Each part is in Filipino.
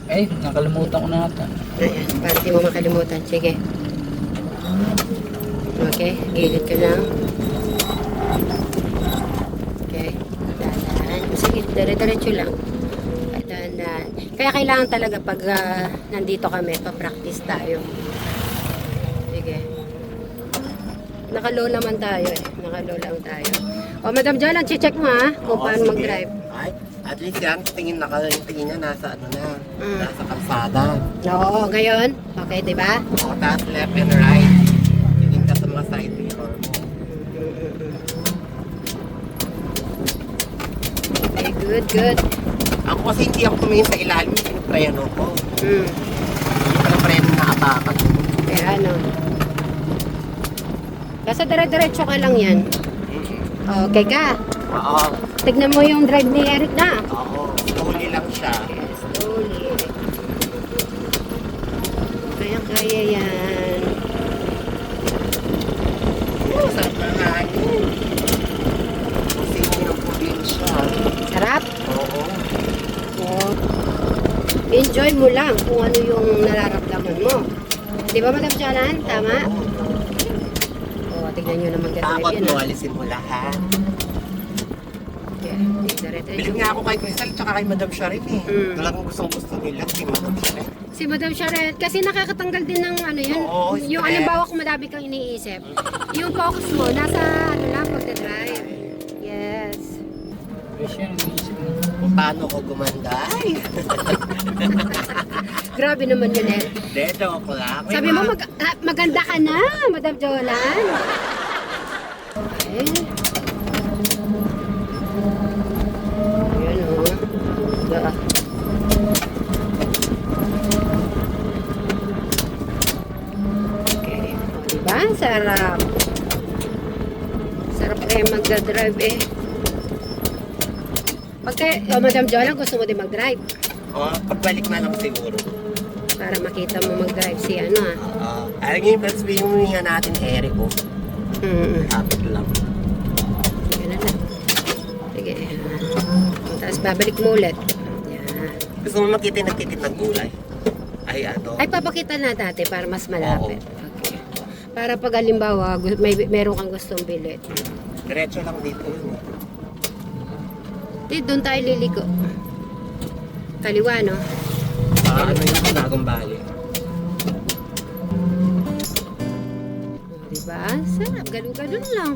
Ay, nakalimutan ko na ata. Ayan, para di mo makalimutan. Sige. Okay, gilid ka lang. Okay, dahan. Sige, dire-diretso lang. Dahan. Kaya kailangan talaga pag nandito kami, pa-practice tayo. Sige. Naka-low naman tayo eh. Naka-low lang tayo. O, Madam Jolan, check mo ha, kung paano mag-drive. Ay, at least yan, tingin niya nasa ano na, nasa kalsada. Oo, ngayon. Okay, di ba? O, tapos left and right. Tingin ka sa mga side mirror mo. Okay, good. Ako kasi hindi ako tumingin sa ilalim, pinapreno ko. Pinapreno na atakan ko. Kaya ano. Basta dire-diretso ka lang yan. Okay ka? Oo. Tignan mo yung drive ni Eric na. Oo. Slowly lang siya. Yes, slowly. Kaya yan. Oo, sarap na nga yun. Kasi yung probinsya. Sarap? Oo. Oo. Enjoy mo lang kung ano yung nararamdaman mo. Di ba, Madam Jolan? Tama? Oo, tignan nyo naman Takot ka-drive mo, yan. alisin mo lahat. Okay, dire-diretso. Bilhin nga ako kay Crystal tsaka kay Madam Sharin eh. Talagang gustong-gusto nila si Madam Sharin. Si Madam Sharet, kasi nakakatanggal din ng ano yan. Oo, Yung stress. halimbawa kung madami kang iniisip. Yung focus mo, nasa ano lang, pagdadrive. Yes. Fresh yan, iniisip mo. Kung paano ko gumanday. Grabe naman yun eh. Hindi, joke lang. May Sabi mo, mga- maganda ka na, Madam Jolan. Okay. Ayan o. Okay. O, diba? Sarap. Sarap kayo magdadrive eh. Madam Jolan, gusto mo din mag-drive? Oh, pagbalik na lang siguro. Para makita mo mag-drive si ano ah. Alam niyo yung first film nga natin, Eric, oh. Kapit lang. Yan na lang. Sige. Tapos babalik mo ulit. Yan. Gusto mo makita yung nagtitit ng gulay? Ay, ano? Ay, papakita na dati para mas malapit. Okay. Para pag halimbawa, meron kang gustong bilhin. Diretso lang dito yun. Di, doon tayo liliko. Kaliwa, no? Ano yung Nagong Valley? Diba? Sarap. Ganun-ganun lang.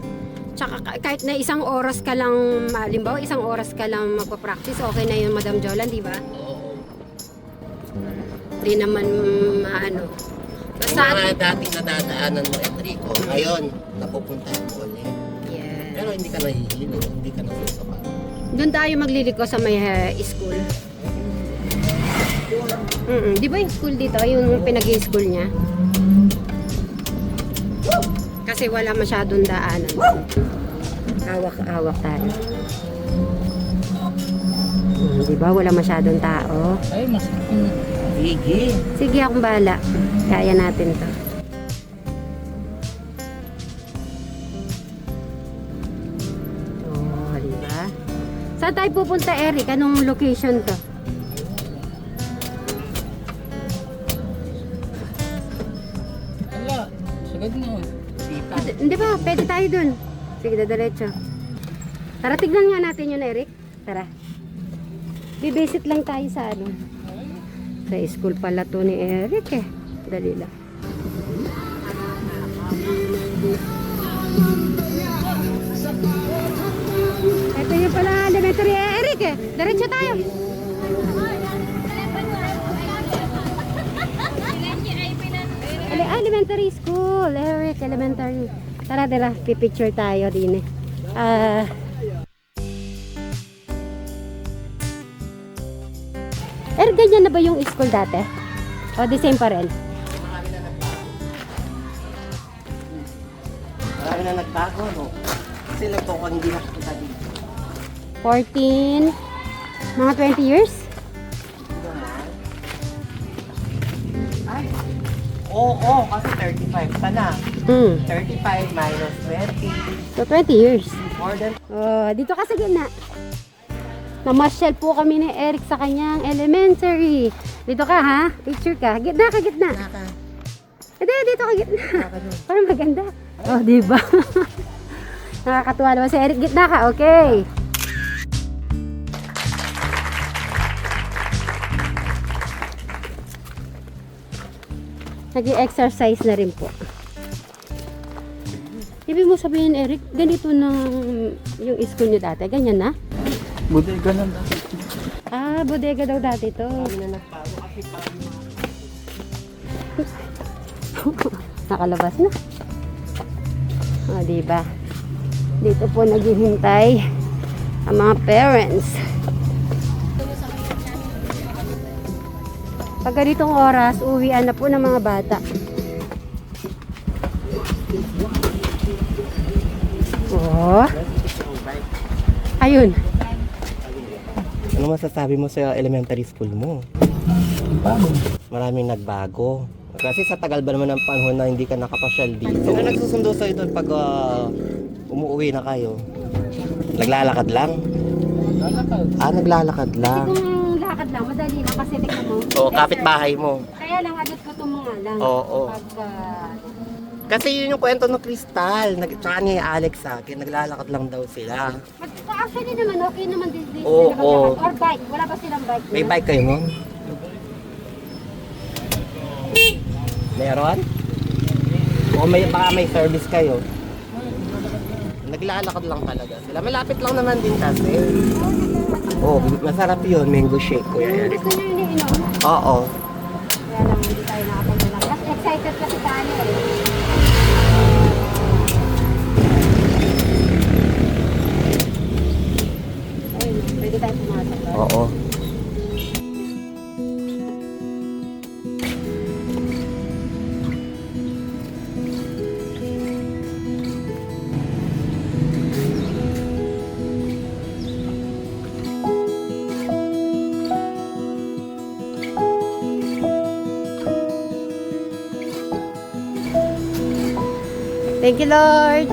Tsaka kahit na isang oras ka lang, halimbawa, isang oras ka lang magpa-practice, okay na yun, Madam Jolan, di ba? Oo. Di naman maano. Yung mga dating nadadaanan mo, Enrico, ngayon, napupuntahan mo ulit. Yeah. Pero hindi ka nahihilo, hindi ka nasusuka. Doon tayo magliliko sa may school. Di ba yung school dito? Yung pinag-i-school niya? Kasi wala masyadong daanan. Awak-awak tayo. Di ba? Wala masyadong tao. Ay, masakit yun. Sige. Sige, akong bahala. Kaya natin to. Oh, di ba? Saan tayo pupunta, Eric? Anong location to? Ala, sagad na. Sipa. Hindi ba? Pwede tayo dun. Sige, dadiretso. Tara, tignan nga natin yun, Eric. Tara. Bibisit lang tayo sa ano. Sa school pala to ni Eric eh. Dali lang. Ito yung pala elementary Eric eh. Diretso tayo. Elementary school. Eric, elementary. Tara, pipicture tayo din eh. Ganyan na ba yung school dati? O, the same pa rin? Marami na nagbago, no? Kasi nagtoko hindi nakikita dito. 14, mga 20 years? Ay. Oo, kasi 35 pa na. 35 minus 20. So, 20 years. More than... Dito ka sa gitna. Namasyal po kami ni Eric sa kanyang elementary. Dito ka ha? Picture ka. Gitna ka, gitna. Naka. Hindi, dito ka gitna. Parang maganda. Oh, di ba? Nakakatuwa naman si Eric. Gitna ka, okay. Nag-exercise na rin po. Ibig mo sabihin, Eric, ganito na yung school nyo dati? Ganyan na? Buti ganun dati. Ah, bodega daw dati to. Nakalabas na. O, diba? Dito po naghihintay ang mga parents. Pag ganitong oras, uwian na po ng mga bata. Oh. Ayun. Ano masasabi mo sa elementary school mo? Bago. Maraming nagbago. Kasi sa tagal ba naman ng panahon na hindi ka nakapasyal dito? Sino nagsusundo sa'yo doon pag umuwi na kayo? Naglalakad lang? Lalakad. Naglalakad lang. Kung lakad lang, madali lang kasi tingnan mo. Oo, kapitbahay mo. Kaya lang agad ko itong mga lang. Oo. Pagka... Kasi yun yung kwento ng Crystal. Tsaka ni Alex sa akin, naglalakad lang daw sila. Actually naman, okay naman din Oo, sila oo. maglakad. Or bike. Wala ba silang bike? May bike kayo mo? Meron? O baka may service kayo? Naglalakad lang talaga sila. Malapit lang naman din kasi. Oh, masarap yun. Mango shake, Kuya Eric. Gusto nyo iniinom? Oo. Kaya lang hindi tayo nakapagdala. Mas excited kasi tayo eh. Ayun, pwede tayo pumasok doon. Oo. Thank you, Lord.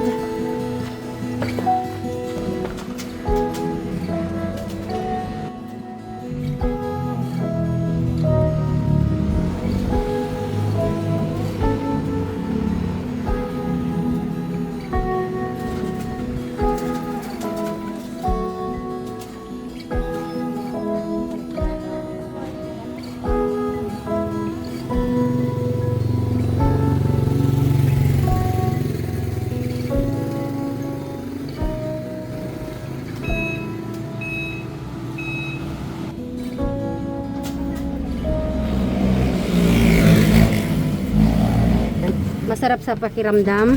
Masarap sa pakiramdam.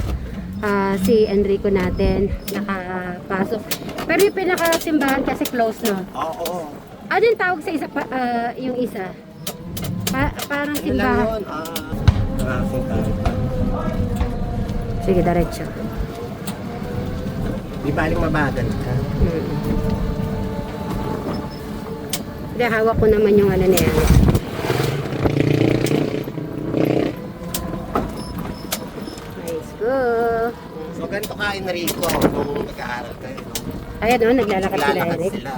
Si Enrico natin nakapasok. Pero yung pinakasimbahan kasi close, no? Oo. Ano yung tawag sa isa? Yung isa? Parang Ano lang simbahan. yun? Simbahan. Sige, diretso. Di baling mabagal ka. Hindi, hawak ko naman yung ano na yan. Nice go. So ganito ka, Enrico, nung nag-aaral kayo. No? Ayan o, naglalakad sila, Naglalakad Eric. sila.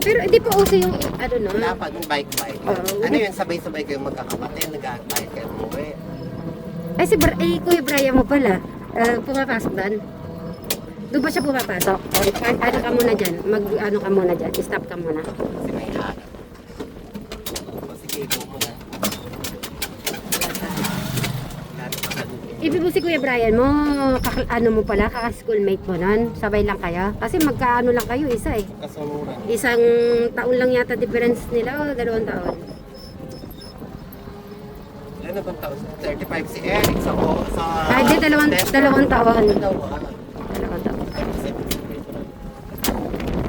Pero hindi pa uso yung ano, no? Wala pa yung bike-bike. Oo. Ano yun, sabay-sabay kayo magkakapatid, nag-bike kayo umuwi. Ay, Kuya Brian mo pala. Pumapasok doon. Doon ba siya pumapasok? Ano ka muna dyan? Ano ka muna dyan? Stop ka muna. Kasi may hanap. O sige, go mo na. Lalo ka kalugin. Ibig mo si Kuya Brian mo, ano mo pala, kaka-schoolmate mo nun? Sabay lang kayo? Kasi magkaano lang kayo, isa eh. Kasunuran. Isang taon lang yata difference nila o 2 taon? Ilan na bang taon? 35 si Eric sa... Ay, di, dalawang taon. Dalawa. 2 taon. 37.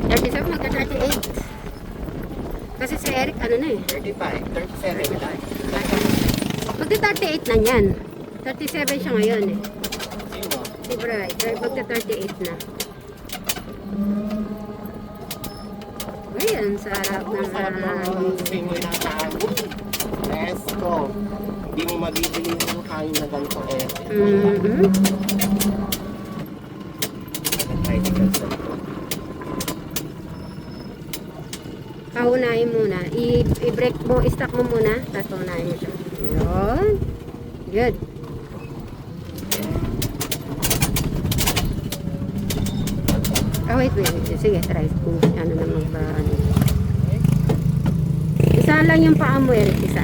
37, magka-38. Kasi si Eric, ano na eh. 35, 37 lang. Magka-38 na yan. 37 siya ngayon eh. Sino? Si Bri, magka-38 na. Ay, ang sarap ng hangin. Simoy na tayo. Let's go. Hindi mo mabibili yung hangin na ganito eh. Tricycle sa likod. Paunahin muna. Eric mo, stop mo muna. Tapos paunahin mo siya. Yun. Good. Ah, wait. Sige, try. Kung ano naman ba, ano. Isa lang yung paa mo, Eric. Isa.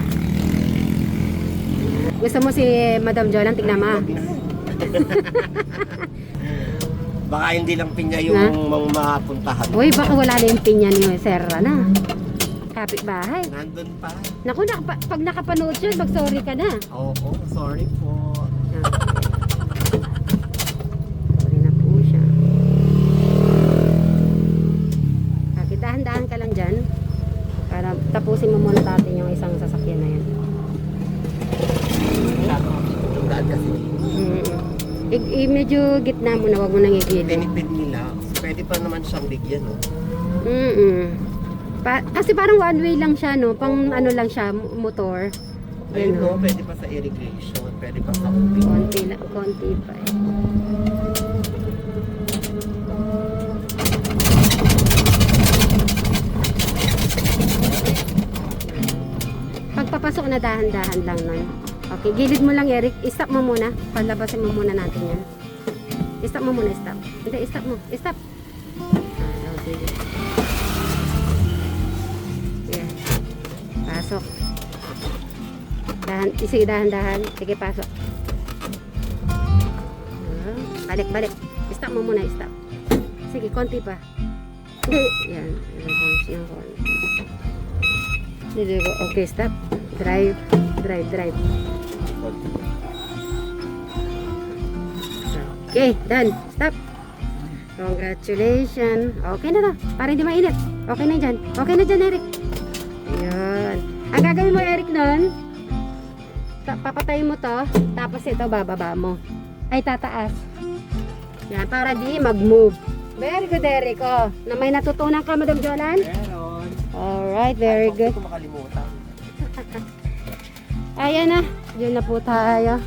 Gusto mo si Madam Jolan? Tignan mo. Baka hindi lang pinya yung mapuntahan. Uy, baka wala na yung pinya ni Serra na. Kapit-bahay. Nandun pa. Naku, pag nakapanood siya, mag-sorry ka na. Oo, sorry po. Sorry na po siya. Okay, dahan-dahan ka lang dyan. Para tapusin mo muna natin yung isang sasakyan na yan. Yung daan kasi. Medyo gitna mo na, wag mo nang igilin. Tinipid nila. Pwede pa naman siyang bigyan, no? Kasi parang one way lang siya, no? Pang ano lang siya, motor. Ayun, Yan, no? Pwede pa sa irrigation. Pwede pa sa ubing. Konti pa eh. Pagpapasok na dahan-dahan lang nun. Okay, gilid mo lang, Eric. I-stop mo muna. Palabasin mo muna natin yan. I-stop mo muna, stop. Hindi, i-stop mo. I-stop. Sige. Yeah. Pasok. Sige, dahan-dahan. Sige, pasok. Balik. I-stop mo muna, i-stop. Sige, konti pa. Hindi. Yan. I-reverse yung konti. Okay, stop. Drive. Okay, done. Stop. Congratulations. Okay na to. Para hindi mainit. Okay na dyan. Okay na dyan, Eric. Ayan. Ang gagawin mo, Eric, nun, papatayin mo to, tapos ito, bababa mo. Ay, tataas. Yan, para di mag-move. Very good, Eric. Oh, na may natutunan ka, Madam Jolan? Meron. Alright, very good. Hindi ko makalimutan. Ayan na. Diyan na po tayo.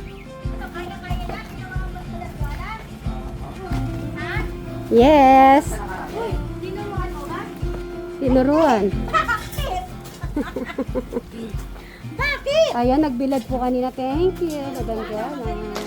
Yes. Tinuruan. Bakit? Ayan, nagbilad po kanina. Thank you, Madam Jolan.